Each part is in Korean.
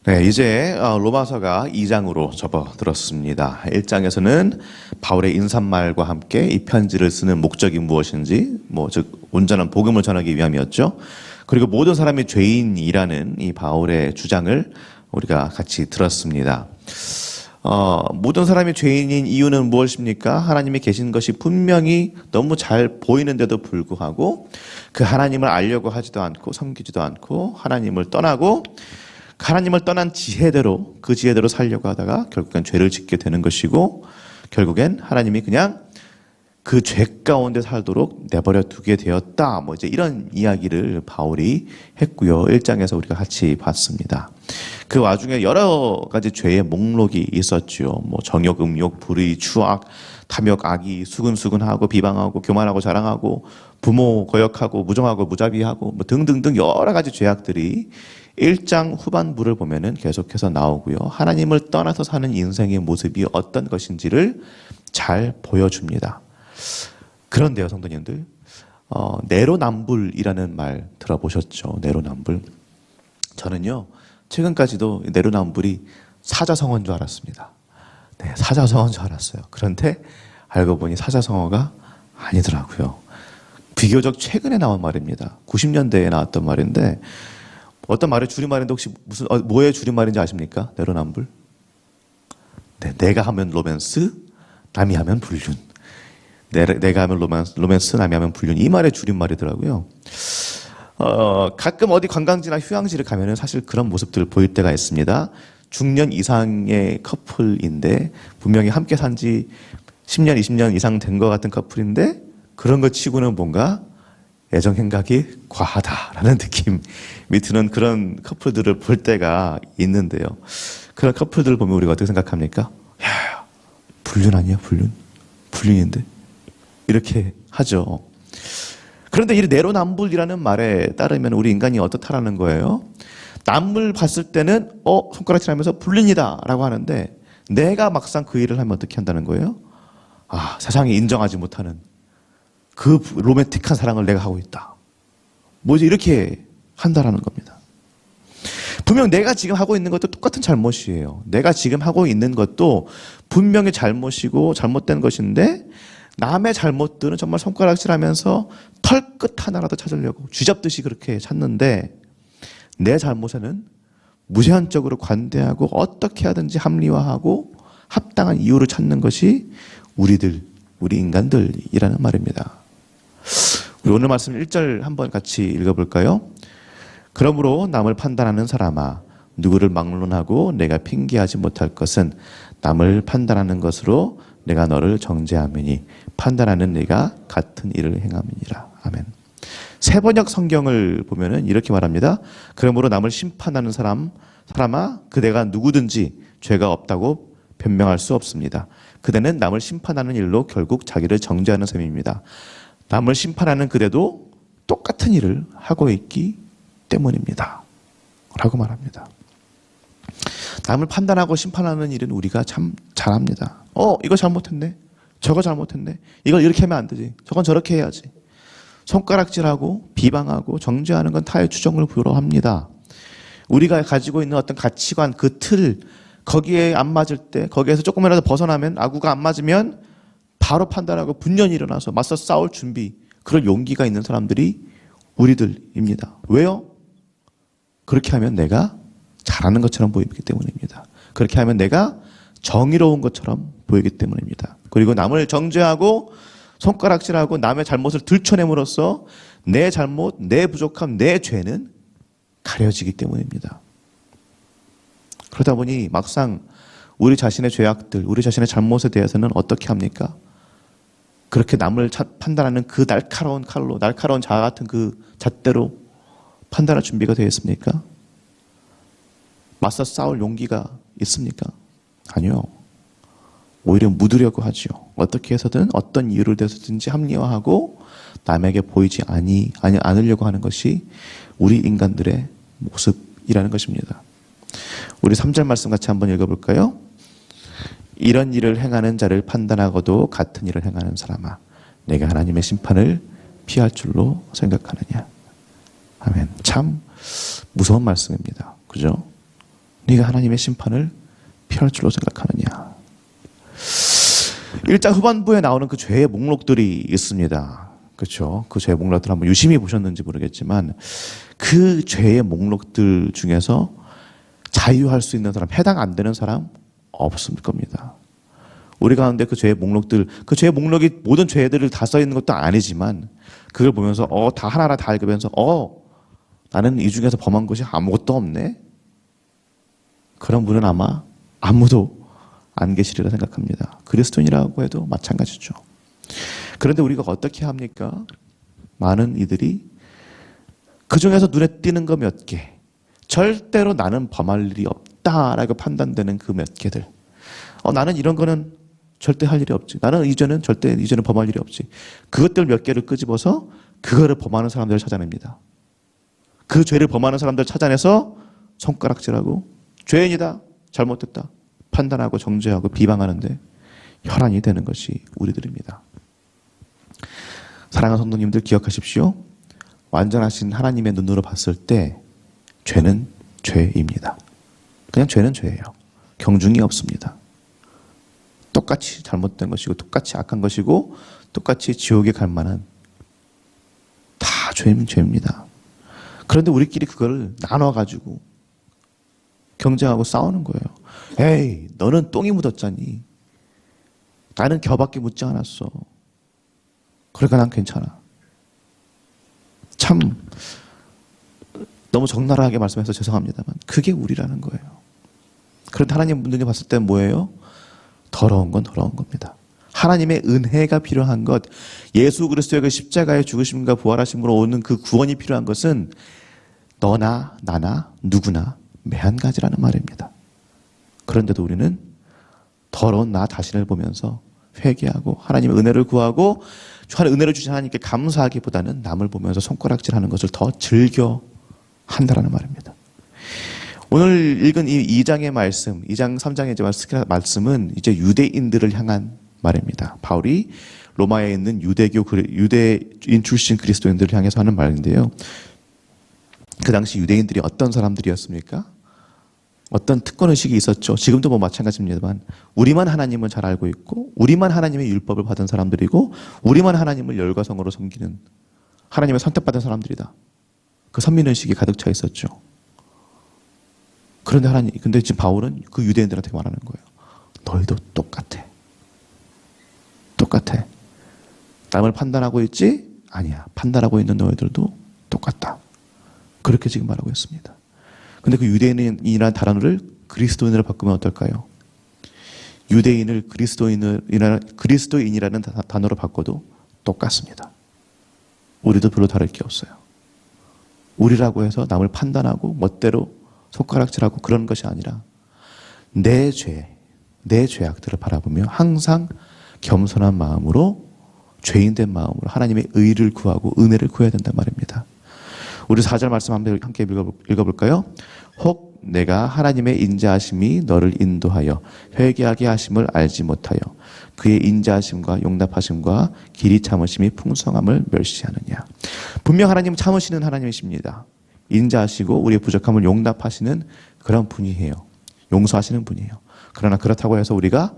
네, 이제 로마서가 2장으로 접어들었습니다. 1장에서는 바울의 인사말과 함께 이 편지를 쓰는 목적이 무엇인지, 즉 온전한 복음을 전하기 위함이었죠. 그리고 모든 사람이 죄인이라는 이 바울의 주장을 우리가 같이 들었습니다. 모든 사람이 죄인인 이유는 무엇입니까? 하나님이 계신 것이 분명히 너무 잘 보이는데도 불구하고 그 하나님을 알려고 하지도 않고 섬기지도 않고 하나님을 떠나고 하나님을 떠난 지혜대로 그 지혜대로 살려고 하다가 결국엔 죄를 짓게 되는 것이고 결국엔 하나님이 그냥 그 죄 가운데 살도록 내버려 두게 되었다. 이제 이런 이야기를 바울이 했고요. 1장에서 우리가 같이 봤습니다. 그 와중에 여러 가지 죄의 목록이 있었죠. 정욕, 음욕, 불의, 추악, 탐욕, 악의, 수근수근하고 비방하고 교만하고 자랑하고 부모 거역하고 무정하고 무자비하고 등등등 여러 가지 죄악들이 1장 후반부를 보면은 계속해서 나오고요. 하나님을 떠나서 사는 인생의 모습이 어떤 것인지를 잘 보여줍니다. 그런데요, 성도님들, 내로남불이라는 말 들어보셨죠? 내로남불. 저는요, 최근까지도 내로남불이 사자성어인 줄 알았습니다. 네, 사자성어인 줄 알았어요. 그런데 알고 보니 사자성어가 아니더라고요. 비교적 최근에 나온 말입니다. 90년대에 나왔던 말인데 어떤 말의 줄임말인데 혹시 뭐의 줄임말인지 아십니까? 내로남불. 네, 내가 하면 로맨스, 남이 하면 불륜. 내가 하면 로맨스, 남이 하면 불륜. 이 말의 줄임말이더라고요. 가끔 어디 관광지나 휴양지를 가면은 사실 그런 모습들을 보일 때가 있습니다. 중년 이상의 커플인데 분명히 함께 산 지 10년, 20년 이상 된 것 같은 커플인데 그런 것 치고는 뭔가 애정 행각이 과하다라는 느낌이 드는 그런 커플들을 볼 때가 있는데요. 그런 커플들을 보면 우리가 어떻게 생각합니까? 야, 불륜 아니야, 불륜? 불륜인데? 이렇게 하죠. 그런데 이 내로남불이라는 말에 따르면 우리 인간이 어떻다라는 거예요? 남을 봤을 때는 손가락질하면서 불륜이다 라고 하는데 내가 막상 그 일을 하면 어떻게 한다는 거예요? 세상이 인정하지 못하는 그 로맨틱한 사랑을 내가 하고 있다. 이렇게 한다라는 겁니다. 분명 내가 지금 하고 있는 것도 똑같은 잘못이에요. 내가 지금 하고 있는 것도 분명히 잘못이고 잘못된 것인데 남의 잘못들은 정말 손가락질하면서 털끝 하나라도 찾으려고 쥐잡듯이 그렇게 찾는데 내 잘못에는 무제한적으로 관대하고 어떻게 하든지 합리화하고 합당한 이유를 찾는 것이 우리 인간들이라는 말입니다. 우리 오늘 말씀 1절 한번 같이 읽어볼까요? 그러므로 남을 판단하는 사람아 누구를 막론하고 내가 핑계하지 못할 것은 남을 판단하는 것으로 내가 너를 정죄하매니 판단하는 네가 같은 일을 행함이니라. 아멘. 세번역 성경을 보면은 이렇게 말합니다. 그러므로 남을 심판하는 사람아 그대가 누구든지 죄가 없다고 변명할 수 없습니다. 그대는 남을 심판하는 일로 결국 자기를 정죄하는 셈입니다. 남을 심판하는 그대도 똑같은 일을 하고 있기 때문입니다. 라고 말합니다. 남을 판단하고 심판하는 일은 우리가 참 잘합니다. 이거 잘못했네. 저거 잘못했네. 이걸 이렇게 하면 안 되지. 저건 저렇게 해야지. 손가락질하고 비방하고 정죄하는 건 타의 추정을 불허합니다. 우리가 가지고 있는 어떤 가치관, 그 틀, 거기에 안 맞을 때, 거기에서 조금이라도 벗어나면, 아구가 안 맞으면 바로 판단하고 분연히 일어나서 맞서 싸울 준비, 그럴 용기가 있는 사람들이 우리들입니다. 왜요? 그렇게 하면 내가 잘하는 것처럼 보이기 때문입니다. 그렇게 하면 내가 정의로운 것처럼 보이기 때문입니다. 그리고 남을 정죄하고 손가락질하고 남의 잘못을 들춰냄으로써 내 잘못, 내 부족함, 내 죄는 가려지기 때문입니다. 그러다 보니 막상 우리 자신의 죄악들, 우리 자신의 잘못에 대해서는 어떻게 합니까? 그렇게 남을 판단하는 그 날카로운 칼로, 날카로운 자아 같은 그 잣대로 판단할 준비가 되어 있습니까? 맞서 싸울 용기가 있습니까? 아니요. 오히려 묻으려고 하죠. 어떻게 해서든 어떤 이유를 대서든지 합리화하고 남에게 보이지 않으려고 하는 것이 우리 인간들의 모습이라는 것입니다. 우리 3절 말씀 같이 한번 읽어볼까요? 이런 일을 행하는 자를 판단하고도 같은 일을 행하는 사람아 내가 하나님의 심판을 피할 줄로 생각하느냐. 아멘. 참 무서운 말씀입니다. 그죠? 네가 하나님의 심판을 피할 줄로 생각하느냐. 1장 후반부에 나오는 그 죄의 목록들이 있습니다. 그렇죠? 그 죄의 목록들 한번 유심히 보셨는지 모르겠지만 그 죄의 목록들 중에서 자유할 수 있는 사람, 해당 안 되는 사람 없을 겁니다. 우리 가운데 그 죄의 목록들, 그 죄의 목록이 모든 죄들을 다 써 있는 것도 아니지만 그걸 보면서 다 하나하나 다 읽으면서 나는 이 중에서 범한 것이 아무것도 없네. 그런 분은 아마 아무도 안 계시리라 생각합니다. 그리스도인이라고 해도 마찬가지죠. 그런데 우리가 어떻게 합니까? 많은 이들이 그 중에서 눈에 띄는 거 몇 개, 절대로 나는 범할 일이 없다라고 판단되는 그 몇 개들. 나는 이런 거는 절대 할 일이 없지. 나는 이제는 범할 일이 없지. 그것들 몇 개를 끄집어서 그거를 범하는 사람들을 찾아냅니다. 그 죄를 범하는 사람들을 찾아내서 손가락질하고 죄인이다, 잘못됐다 판단하고 정죄하고 비방하는데 혈안이 되는 것이 우리들입니다. 사랑하는 성도님들 기억하십시오. 완전하신 하나님의 눈으로 봤을 때 죄는 죄입니다. 그냥 죄는 죄예요. 경중이 없습니다. 똑같이 잘못된 것이고 똑같이 악한 것이고 똑같이 지옥에 갈 만한 다 죄입니다. 그런데 우리끼리 그걸 나눠가지고 경쟁하고 싸우는 거예요. 에이, 너는 똥이 묻었잖니. 나는 겨밖에 묻지 않았어. 그러니까 난 괜찮아. 참 너무 적나라하게 말씀해서 죄송합니다만 그게 우리라는 거예요. 그런데 하나님 분들이 봤을 때 뭐예요? 더러운 건 더러운 겁니다. 하나님의 은혜가 필요한 것, 예수 그리스도의 그 십자가의 죽으심과 부활하심으로 오는 그 구원이 필요한 것은 너나 나나 누구나 매한가지라는 말입니다. 그런데도 우리는 더러운 나 자신을 보면서 회개하고 하나님의 은혜를 구하고 은혜를 주신 하나님께 감사하기보다는 남을 보면서 손가락질하는 것을 더 즐겨 한다라는 말입니다. 오늘 읽은 이 2장의 말씀, 2장 3장의 말씀은 이제 유대인들을 향한 말입니다. 바울이 로마에 있는 유대인 출신 그리스도인들을 향해서 하는 말인데요. 그 당시 유대인들이 어떤 사람들이었습니까? 어떤 특권의식이 있었죠. 지금도 뭐 마찬가지입니다만 우리만 하나님을 잘 알고 있고 우리만 하나님의 율법을 받은 사람들이고 우리만 하나님을 열과 성으로 섬기는 하나님의 선택받은 사람들이다. 그 선민의식이 가득 차 있었죠. 근데 지금 바울은 그 유대인들한테 말하는 거예요. 너희도 똑같아. 똑같아. 남을 판단하고 있지? 아니야. 판단하고 있는 너희들도 똑같다. 그렇게 지금 말하고 있습니다. 근데 그 유대인이라는 단어를 그리스도인으로 바꾸면 어떨까요? 유대인을 그리스도인이라는 단어로 바꿔도 똑같습니다. 우리도 별로 다를 게 없어요. 우리라고 해서 남을 판단하고 멋대로 손가락질하고 그런 것이 아니라 내 죄악들을 바라보며 항상 겸손한 마음으로 죄인된 마음으로 하나님의 의를 구하고 은혜를 구해야 된단 말입니다. 우리 4절 말씀 함께 읽어볼까요? 혹 내가 하나님의 인자하심이 너를 인도하여 회개하게 하심을 알지 못하여 그의 인자하심과 용납하심과 길이 참으심이 풍성함을 멸시하느냐. 분명 하나님은 참으시는 하나님이십니다. 인자하시고 우리의 부족함을 용납하시는 그런 분이에요. 용서하시는 분이에요. 그러나 그렇다고 해서 우리가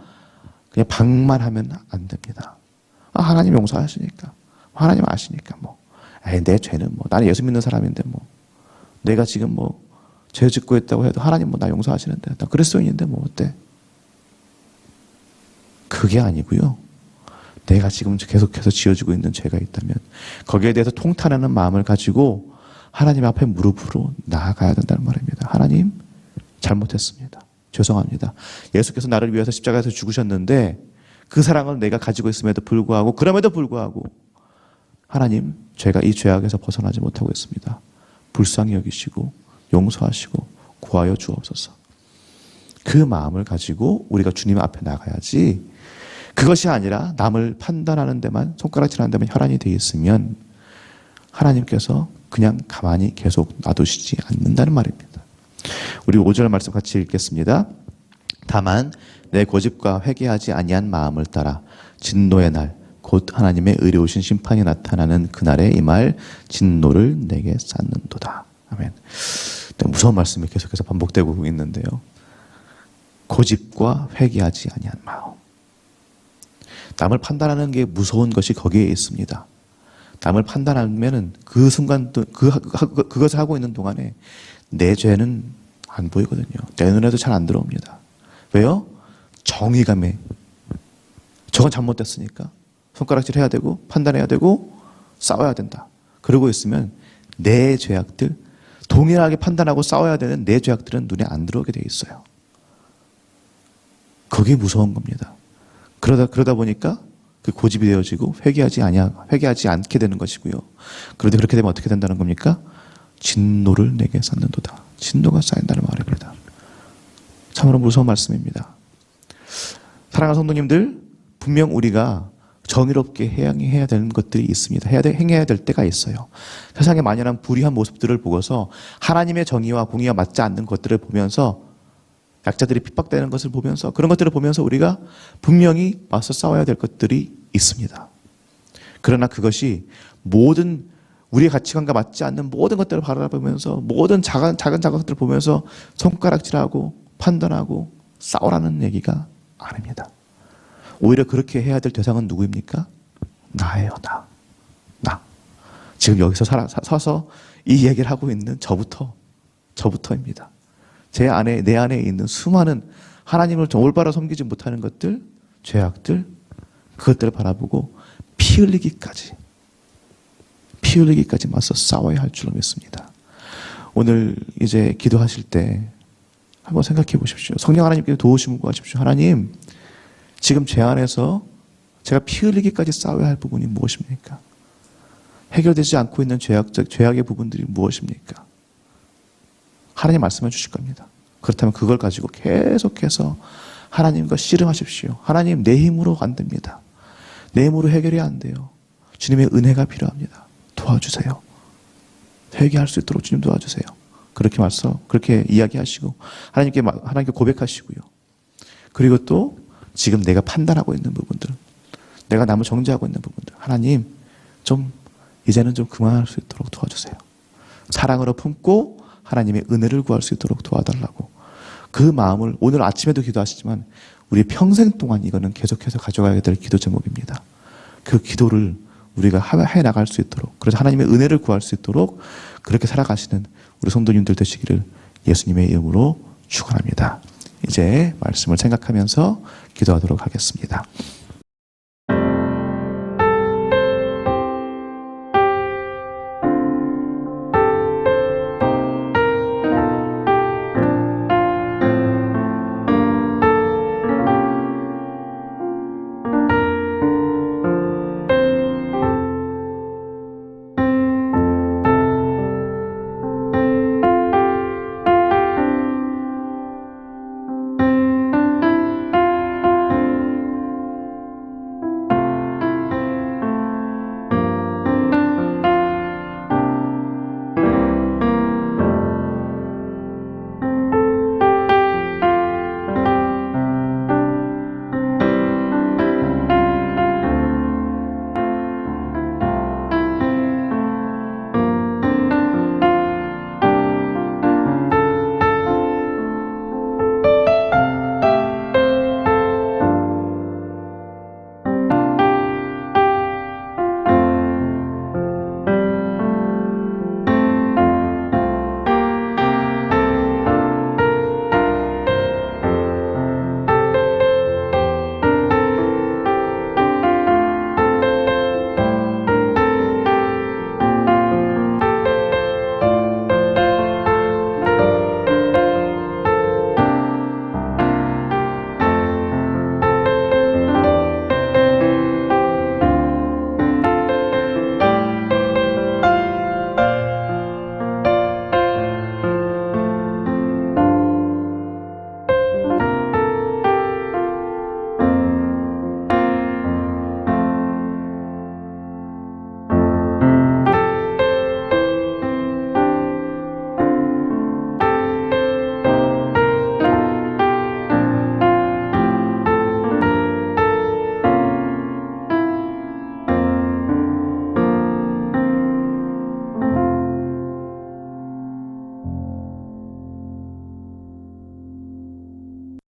그냥 방만하면 안 됩니다. 하나님 용서하시니까, 하나님 아시니까 내 죄는 나는 예수 믿는 사람인데 내가 지금 죄 짓고 있다고 해도 하나님 나 용서하시는데 나 그리스도인인데 어때? 그게 아니고요. 내가 지금 계속해서 지어지고 있는 죄가 있다면 거기에 대해서 통탄하는 마음을 가지고 하나님 앞에 무릎으로 나아가야 된다는 말입니다. 하나님 잘못했습니다. 죄송합니다. 예수께서 나를 위해서 십자가에서 죽으셨는데 그 사랑을 내가 가지고 있음에도 불구하고 그럼에도 불구하고 하나님 제가 이 죄악에서 벗어나지 못하고 있습니다. 불쌍히 여기시고 용서하시고 구하여 주옵소서. 그 마음을 가지고 우리가 주님 앞에 나가야지 그것이 아니라 남을 판단하는 데만 손가락질하는 데만 혈안이 되어 있으면 하나님께서 그냥 가만히 계속 놔두시지 않는다는 말입니다. 우리 5절 말씀 같이 읽겠습니다. 다만 내 고집과 회개하지 아니한 마음을 따라 진노의 날 곧 하나님의 의로우신 심판이 나타나는 그날에 임할 진노를 내게 쌓는도다. 아멘. 무서운 말씀이 계속해서 반복되고 있는데요. 고집과 회개하지 아니한 마음. 남을 판단하는 게 무서운 것이 거기에 있습니다. 남을 판단하면은 그 순간 그것을 하고 있는 동안에 내 죄는 안 보이거든요. 내 눈에도 잘 안 들어옵니다. 왜요? 정의감에 저건 잘못됐으니까 손가락질 해야 되고 판단해야 되고 싸워야 된다. 그러고 있으면 내 죄악들, 동일하게 판단하고 싸워야 되는 내 죄악들은 눈에 안 들어오게 돼 있어요. 그게 무서운 겁니다. 그러다 보니까 그 고집이 되어지고 회개하지 않게 되는 것이고요. 그런데 그렇게 되면 어떻게 된다는 겁니까? 진노를 내게 쌓는도다. 진노가 쌓인다는 말입니다. 참으로 무서운 말씀입니다. 사랑하는 성도님들, 분명 우리가 정의롭게 해야 되는 것들이 있습니다. 행해야 될 때가 있어요. 세상의 만연한 불의한 모습들을 보고서 하나님의 정의와 공의와 맞지 않는 것들을 보면서 약자들이 핍박되는 것을 보면서 그런 것들을 보면서 우리가 분명히 맞서 싸워야 될 것들이 있습니다. 그러나 그것이 모든 우리의 가치관과 맞지 않는 모든 것들을 바라보면서 모든 작은 것들을 보면서 손가락질하고 판단하고 싸우라는 얘기가 아닙니다. 오히려 그렇게 해야 될 대상은 누구입니까? 나예요, 나. 지금 여기서 서서 이 얘기를 하고 있는 저부터입니다. 내 안에 있는 수많은 하나님을 올바로 섬기지 못하는 것들, 죄악들, 그것들을 바라보고 피 흘리기까지 맞서 싸워야 할 줄로 믿습니다. 오늘 이제 기도하실 때 한번 생각해 보십시오. 성령 하나님께 도우심을 구하십시오. 하나님, 지금 제 안에서 제가 피 흘리기까지 싸워야 할 부분이 무엇입니까? 해결되지 않고 있는 죄악의 부분들이 무엇입니까? 하나님 말씀해 주실 겁니다. 그렇다면 그걸 가지고 계속해서 하나님과 씨름하십시오. 하나님, 내 힘으로 안 됩니다. 내 힘으로 해결이 안 돼요. 주님의 은혜가 필요합니다. 도와주세요. 회개할 수 있도록 주님 도와주세요. 그렇게 이야기하시고 하나님께 고백하시고요. 그리고 또 지금 내가 판단하고 있는 부분들, 내가 남을 정죄하고 있는 부분들, 하나님 이제는 좀 그만할 수 있도록 도와주세요. 사랑으로 품고 하나님의 은혜를 구할 수 있도록 도와달라고. 그 마음을 오늘 아침에도 기도하시지만 우리 평생 동안 이거는 계속해서 가져가야 될 기도 제목입니다. 그 기도를 우리가 해나갈 수 있도록, 그래서 하나님의 은혜를 구할 수 있도록 그렇게 살아가시는 우리 성도님들 되시기를 예수님의 이름으로 축원합니다. 이제 말씀을 생각하면서 기도하도록 하겠습니다.